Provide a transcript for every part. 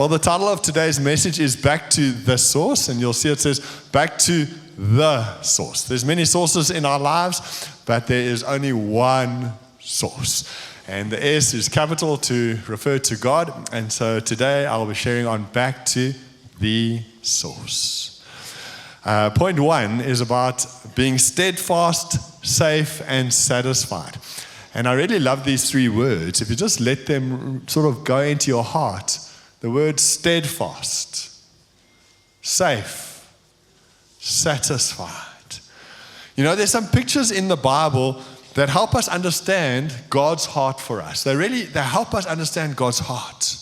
Well, the title of today's message is Back to the Source, and you'll see it says Back to the Source. There's many sources in our lives, but there is only one source. And the S is capital to refer to God. And so today I'll be sharing on Back to the Source. Point one is about being steadfast, safe, and satisfied. And I really love these three words. If you just let them sort of go into your heart, the word steadfast, safe, satisfied. You know, there's some pictures in the Bible that help us understand God's heart for us. They help us understand God's heart.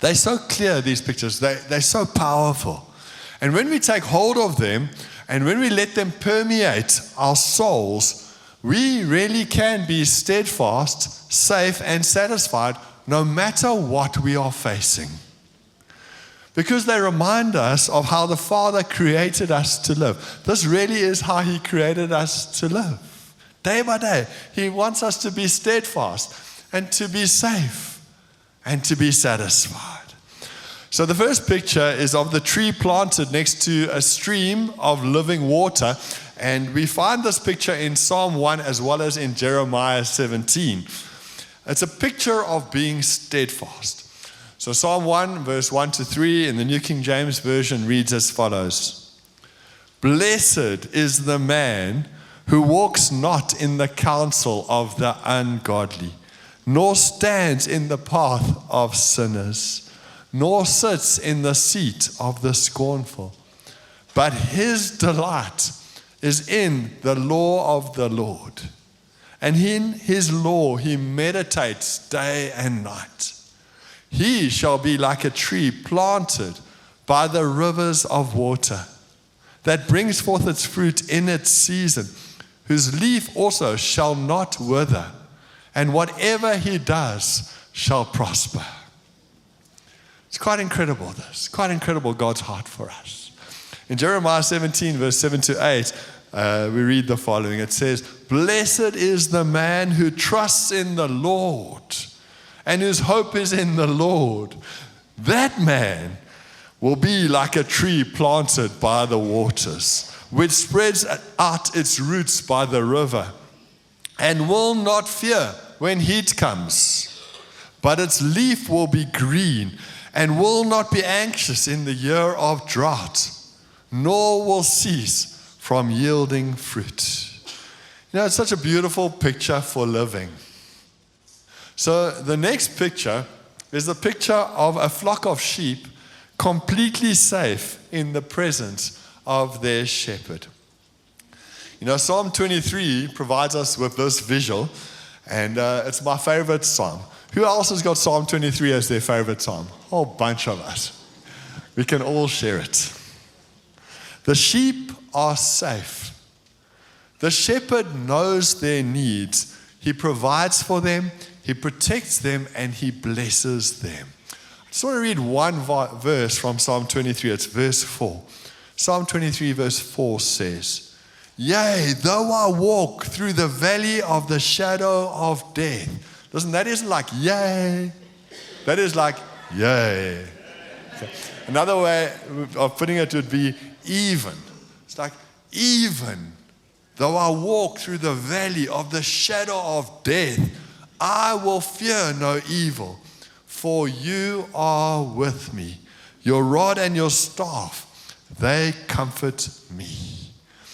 They're so clear, these pictures. They're so powerful. And when we take hold of them and when we let them permeate our souls, we really can be steadfast, safe, and satisfied no matter what we are facing. Because they remind us of how the Father created us to live. This really is how He created us to live. Day by day, He wants us to be steadfast and to be safe and to be satisfied. So the first picture is of the tree planted next to a stream of living water. And we find this picture in Psalm 1 as well as in Jeremiah 17. It's a picture of being steadfast. So Psalm 1, verse 1 to 3 in the New King James Version reads as follows. Blessed is the man who walks not in the counsel of the ungodly, nor stands in the path of sinners, nor sits in the seat of the scornful. But his delight is in the law of the Lord. And in his law he meditates day and night. He shall be like a tree planted by the rivers of water, that brings forth its fruit in its season, whose leaf also shall not wither, and whatever he does shall prosper. It's quite incredible, this. Quite incredible, God's heart for us. In Jeremiah 17, verse 7 to 8, we read the following. It says, Blessed is the man who trusts in the Lord and whose hope is in the Lord. That man will be like a tree planted by the waters, which spreads out its roots by the river, and will not fear when heat comes, but its leaf will be green, and will not be anxious in the year of drought, nor will cease from yielding fruit. You know, it's such a beautiful picture for living. So the next picture is the picture of a flock of sheep completely safe in the presence of their shepherd. You know, Psalm 23 provides us with this visual, and it's my favorite psalm. Who else has got Psalm 23 as their favorite psalm? A whole bunch of us. We can all share it. The sheep are safe. The shepherd knows their needs. He provides for them, he protects them, and he blesses them. I just want to read one verse from Psalm 23. It's verse 4. Psalm 23 verse 4 says, Yea, though I walk through the valley of the shadow of death. Listen, that isn't like yay. That is like yay. Okay. Another way of putting it would be even. It's like, even though I walk through the valley of the shadow of death, I will fear no evil, for you are with me. Your rod and your staff, they comfort me.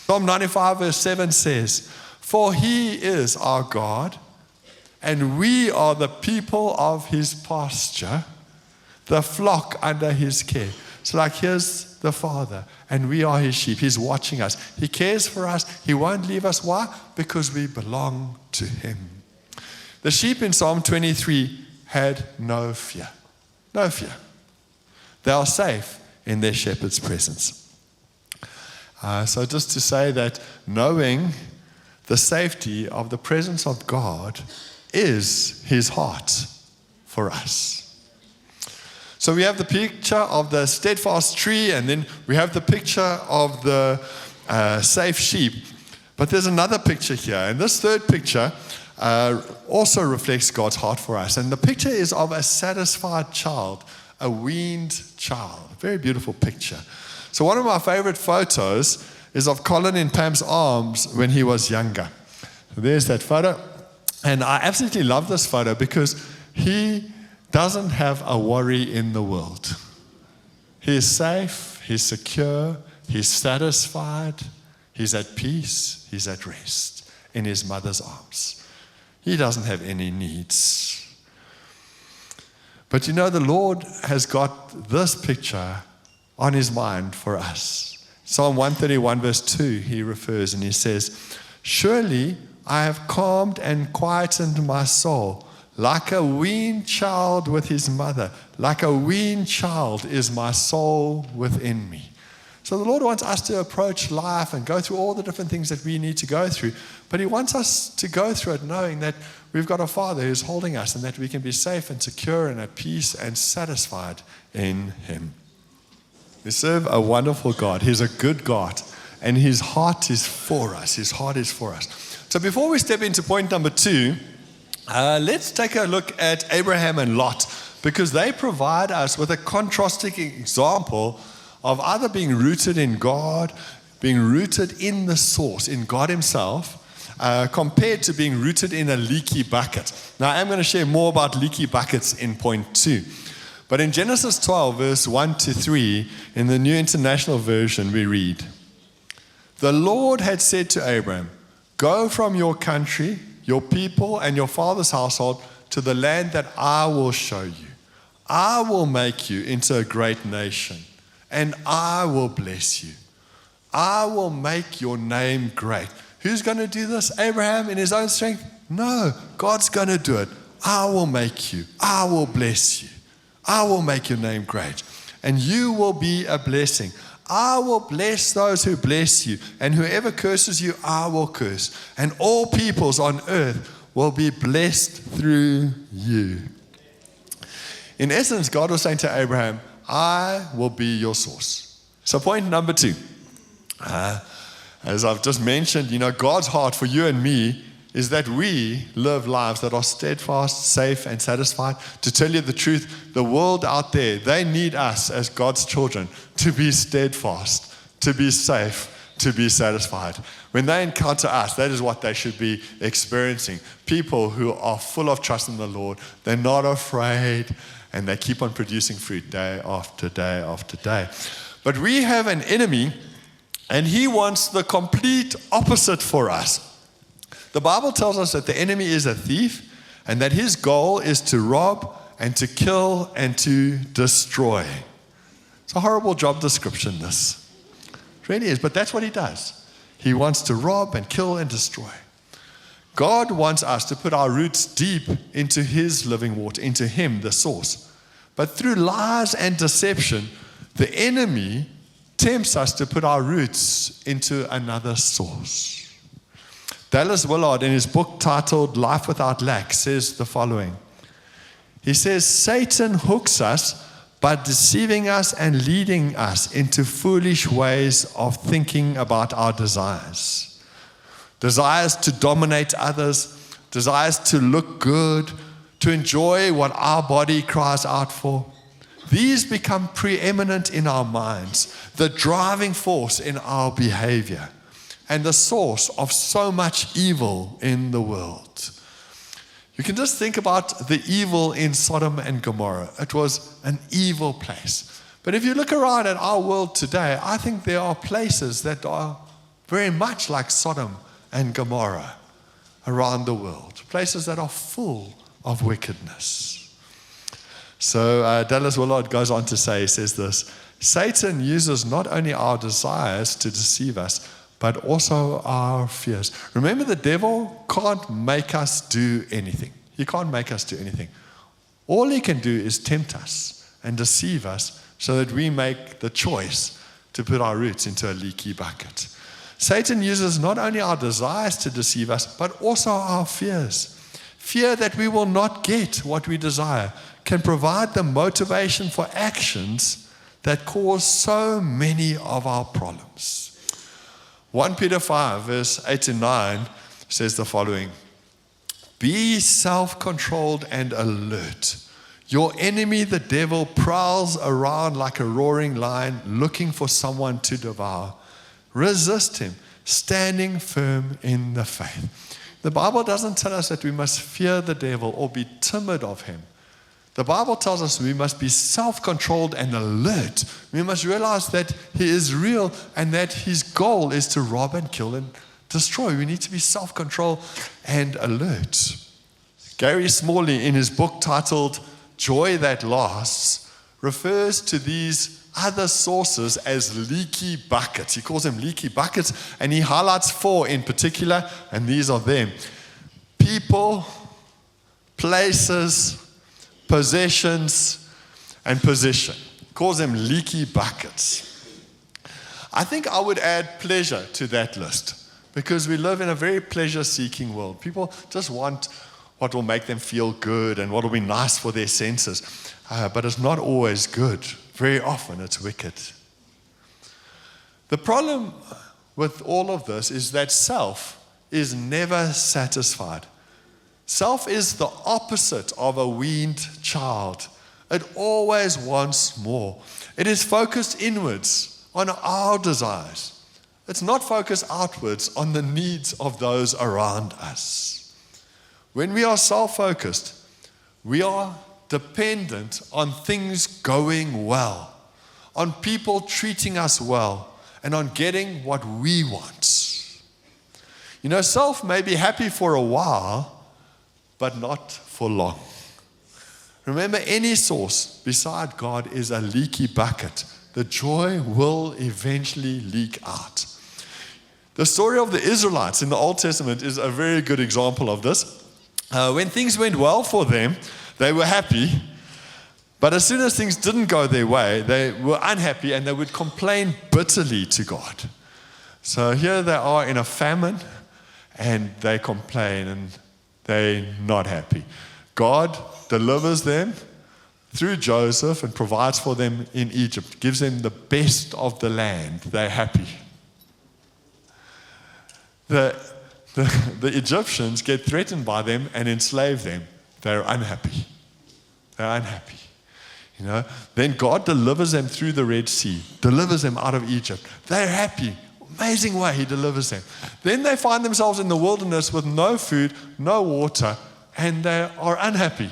Psalm 95 verse 7 says, For he is our God, and we are the people of his pasture, the flock under his care. So like, here's the Father, and we are his sheep. He's watching us. He cares for us. He won't leave us. Why? Because we belong to him. The sheep in Psalm 23 had no fear. No fear. They are safe in their shepherd's presence. So just to say that knowing the safety of the presence of God is his heart for us. So we have the picture of the steadfast tree, and then we have the picture of the safe sheep. But there's another picture here, and this third picture also reflects God's heart for us. And the picture is of a satisfied child, a weaned child. Very beautiful picture. So one of my favorite photos is of Colin in Pam's arms when he was younger. So there's that photo. And I absolutely love this photo because he doesn't have a worry in the world. He is safe, he's secure, he's satisfied, he's at peace, he's at rest in his mother's arms. He doesn't have any needs. But you know, the Lord has got this picture on his mind for us. Psalm 131 verse 2, he refers and he says, surely I have calmed and quietened my soul. Like a weaned child with his mother, like a weaned child is my soul within me. So the Lord wants us to approach life and go through all the different things that we need to go through. But he wants us to go through it knowing that we've got a Father who's holding us and that we can be safe and secure and at peace and satisfied in him. We serve a wonderful God. He's a good God. And his heart is for us. His heart is for us. So before we step into point number 2, let's take a look at Abraham and Lot, because they provide us with a contrasting example of either being rooted in God, being rooted in the source, in God himself, compared to being rooted in a leaky bucket. Now, I'm going to share more about leaky buckets in point 2. But in Genesis 12, verse 1 to 3, in the New International Version, we read, the Lord had said to Abraham, go from your country, your people, and your father's household to the land that I will show you. I will make you into a great nation, and I will bless you. I will make your name great. Who's going to do this? Abraham in his own strength? No, God's going to do it. I will make you. I will bless you. I will make your name great, and you will be a blessing. I will bless those who bless you, and whoever curses you, I will curse. And all peoples on earth will be blessed through you. In essence, God was saying to Abraham, I will be your source. So point number 2. As I've just mentioned, God's heart for you and me is that we live lives that are steadfast, safe, and satisfied. To tell you the truth, the world out there, they need us as God's children to be steadfast, to be safe, to be satisfied. When they encounter us, that is what they should be experiencing. People who are full of trust in the Lord, they're not afraid, and they keep on producing fruit day after day after day. But we have an enemy, and he wants the complete opposite for us. The Bible tells us that the enemy is a thief and that his goal is to rob and to kill and to destroy. It's a horrible job description, this. It really is, but that's what he does. He wants to rob and kill and destroy. God wants us to put our roots deep into his living water, into him, the source. But through lies and deception, the enemy tempts us to put our roots into another source. Dallas Willard, in his book titled Life Without Lack, says the following. He says, Satan hooks us by deceiving us and leading us into foolish ways of thinking about our desires. Desires to dominate others, desires to look good, to enjoy what our body cries out for. These become preeminent in our minds, the driving force in our behavior, and the source of so much evil in the world. You can just think about the evil in Sodom and Gomorrah. It was an evil place. But if you look around at our world today, I think there are places that are very much like Sodom and Gomorrah around the world. Places that are full of wickedness. So Dallas Willard goes on to say, he says this, Satan uses not only our desires to deceive us, but also our fears. Remember, the devil can't make us do anything. He can't make us do anything. All he can do is tempt us and deceive us so that we make the choice to put our roots into a leaky bucket. Satan uses not only our desires to deceive us, but also our fears. Fear that we will not get what we desire can provide the motivation for actions that cause so many of our problems. 1 Peter 5, verse 8 to 9 says the following, Be self-controlled and alert. Your enemy, the devil, prowls around like a roaring lion looking for someone to devour. Resist him, standing firm in the faith. The Bible doesn't tell us that we must fear the devil or be timid of him. The Bible tells us we must be self-controlled and alert. We must realize that he is real and that his goal is to rob and kill and destroy. We need to be self-controlled and alert. Gary Smalley, in his book titled Joy That Lasts, refers to these other sources as leaky buckets. He calls them leaky buckets, and he highlights 4 in particular, and these are them. People, places, possessions, and position. He calls them leaky buckets. I think I would add pleasure to that list, because we live in a very pleasure-seeking world. People just want what will make them feel good and what will be nice for their senses. But it's not always good. Very often it's wicked. The problem with all of this is that self is never satisfied. Self is the opposite of a weaned child. It always wants more. It is focused inwards on our desires. It's not focused outwards on the needs of those around us. When we are self-focused, we are dependent on things going well, on people treating us well, and on getting what we want. You know, self may be happy for a while, but not for long. Remember, any source beside God is a leaky bucket. The joy will eventually leak out. The story of the Israelites in the Old Testament is a very good example of this. When things went well for them, they were happy. But as soon as things didn't go their way, they were unhappy and they would complain bitterly to God. So here they are in a famine and they complain and they're not happy. God delivers them through Joseph and provides for them in Egypt, gives them the best of the land. They're happy. The Egyptians get threatened by them and enslave them. They're unhappy. They're unhappy. You know, then God delivers them through the Red Sea, delivers them out of Egypt. They're happy. Amazing way he delivers them. Then they find themselves in the wilderness with no food, no water, and they are unhappy.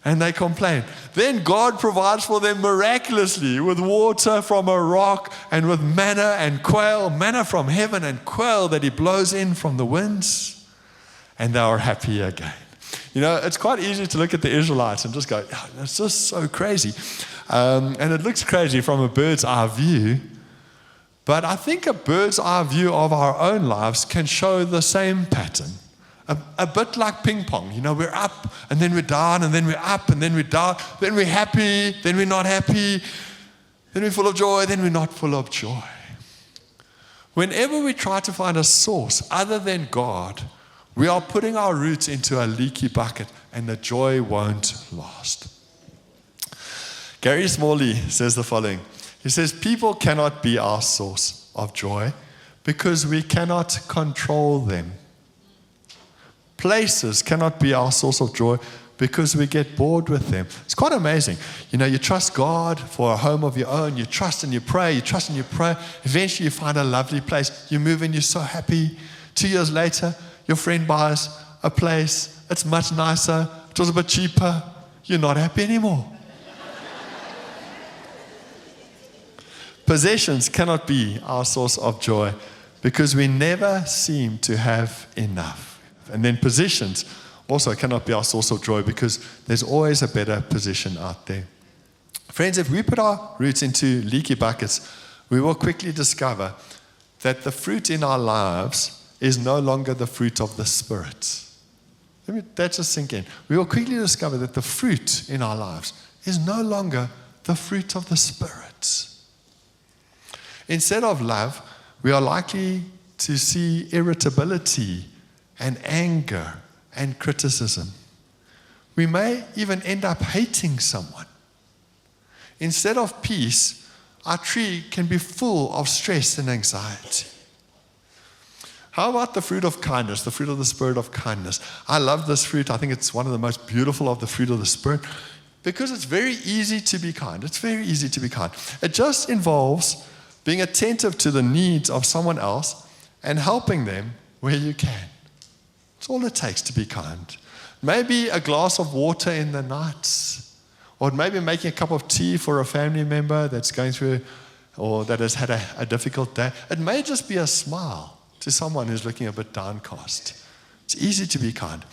And they complain. Then God provides for them miraculously with water from a rock and with manna and quail, manna from heaven and quail that he blows in from the winds. And they are happy again. You know, it's quite easy to look at the Israelites and just go, oh, that's just so crazy. And it looks crazy from a bird's eye view. But I think a bird's eye view of our own lives can show the same pattern. A bit like ping pong, you know, we're up and then we're down and then we're up and then we're down, then we're happy, then we're not happy, then we're full of joy, then we're not full of joy. Whenever we try to find a source other than God, we are putting our roots into a leaky bucket and the joy won't last. Gary Smalley says the following. He says, people cannot be our source of joy because we cannot control them. Places cannot be our source of joy because we get bored with them. It's quite amazing. You know, you trust God for a home of your own. You trust and you pray. You trust and you pray. Eventually you find a lovely place. You move in, you're so happy. 2 years later, your friend buys a place. It's much nicer. It was a bit cheaper. You're not happy anymore. Possessions cannot be our source of joy because we never seem to have enough. And then positions also cannot be our source of joy because there's always a better position out there. Friends, if we put our roots into leaky buckets, we will quickly discover that the fruit in our lives is no longer the fruit of the Spirit. Let me that just sink in. We will quickly discover that the fruit in our lives is no longer the fruit of the Spirit. Instead of love, we are likely to see irritability and anger and criticism. We may even end up hating someone. Instead of peace, our tree can be full of stress and anxiety. How about the fruit of kindness, the fruit of the Spirit of kindness? I love this fruit. I think it's one of the most beautiful of the fruit of the Spirit. Because it's very easy to be kind. It's very easy to be kind. It just involves being attentive to the needs of someone else and helping them where you can. It's all it takes to be kind. Maybe a glass of water in the night, or maybe making a cup of tea for a family member that's going through or that has had a difficult day. It may just be a smile to someone who's looking a bit downcast. It's easy to be kind.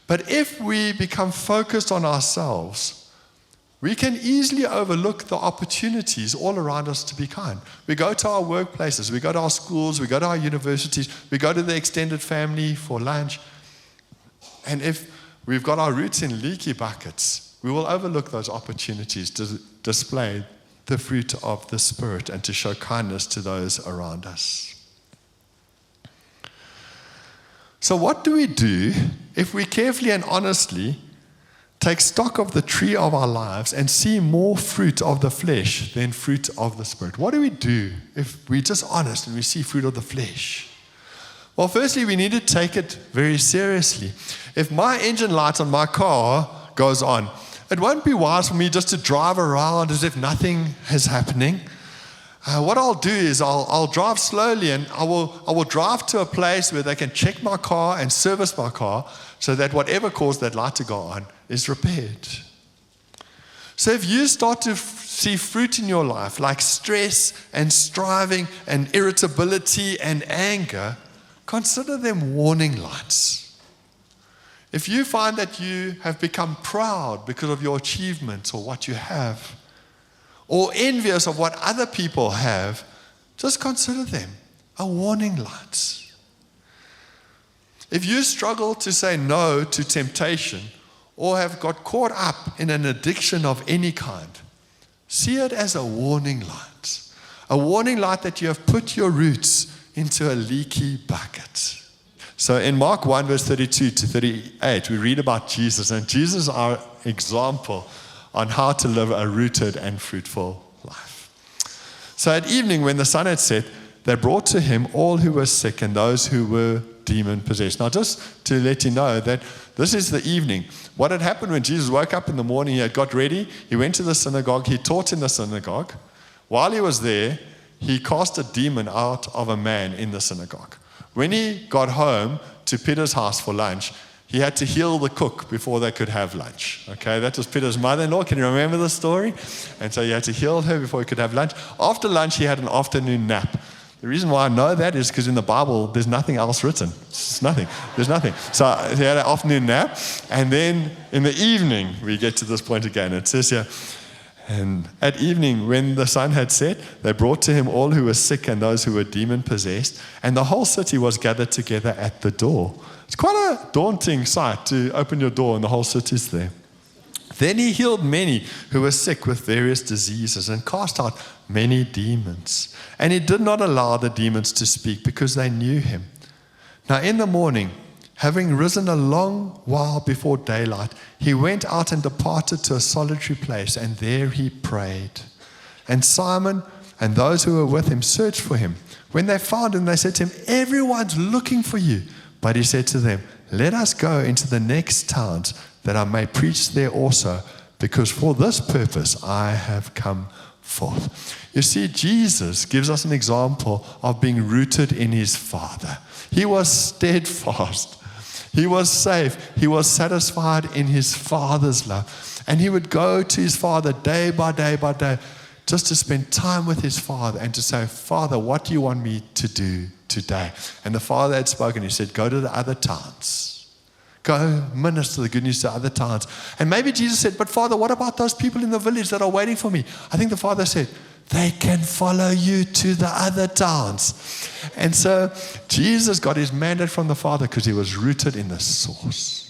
But if we become focused on ourselves, we can easily overlook the opportunities all around us to be kind. We go to our workplaces, we go to our schools, we go to our universities, we go to the extended family for lunch. And if we've got our roots in leaky buckets, we will overlook those opportunities to display the fruit of the Spirit and to show kindness to those around us. So what do we do if we carefully and honestly take stock of the tree of our lives and see more fruit of the flesh than fruit of the Spirit? What do we do if we're just honest and we see fruit of the flesh? Well, firstly, we need to take it very seriously. If my engine light on my car goes on, it won't be wise for me just to drive around as if nothing is happening. What I'll do is I'll drive slowly, and I will drive to a place where they can check my car and service my car so that whatever caused that light to go on is repaired. So if you start to see fruit in your life like stress and striving and irritability and anger, consider them warning lights. If you find that you have become proud because of your achievements or what you have, or envious of what other people have, just consider them a warning light. If you struggle to say no to temptation or have got caught up in an addiction of any kind, see it as a warning light that you have put your roots into a leaky bucket. So in Mark 1 verse 32 to 38, we read about Jesus, and Jesus is our example on how to live a rooted and fruitful life. So at evening, when the sun had set, they brought to him all who were sick and those who were demon-possessed. Now, just to let you know that this is the evening. What had happened when Jesus woke up in the morning, he had got ready, he went to the synagogue, he taught in the synagogue. While he was there, he cast a demon out of a man in the synagogue. When he got home to Peter's house for lunch, he had to heal the cook before they could have lunch. Okay, that was Peter's mother-in-law. Can you remember the story? And so he had to heal her before he could have lunch. After lunch, he had an afternoon nap. The reason why I know that is because in the Bible, there's nothing else written. It's nothing. There's nothing. So he had an afternoon nap. And then in the evening, we get to this point again. It says here, and at evening, when the sun had set, they brought to him all who were sick and those who were demon-possessed. And the whole city was gathered together at the door. It's quite a daunting sight to open your door and the whole city's there. Then he healed many who were sick with various diseases and cast out many demons. And he did not allow the demons to speak because they knew him. Now in the morning, having risen a long while before daylight, he went out and departed to a solitary place, and there he prayed. And Simon and those who were with him searched for him. When they found him, they said to him, "Everyone's looking for you." But he said to them, "Let us go into the next towns, that I may preach there also, because for this purpose I have come forth." You see, Jesus gives us an example of being rooted in his Father. He was steadfast. He was safe. He was satisfied in his Father's love. And he would go to his Father day by day by day, just to spend time with his Father and to say, "Father, what do you want me to do today?" And the Father had spoken. He said, "Go to the other towns. Go minister the good news to other towns." And maybe Jesus said, "But Father, what about those people in the village that are waiting for me?" I think the Father said, "They can follow you to the other towns." And so Jesus got his mandate from the Father because he was rooted in the source.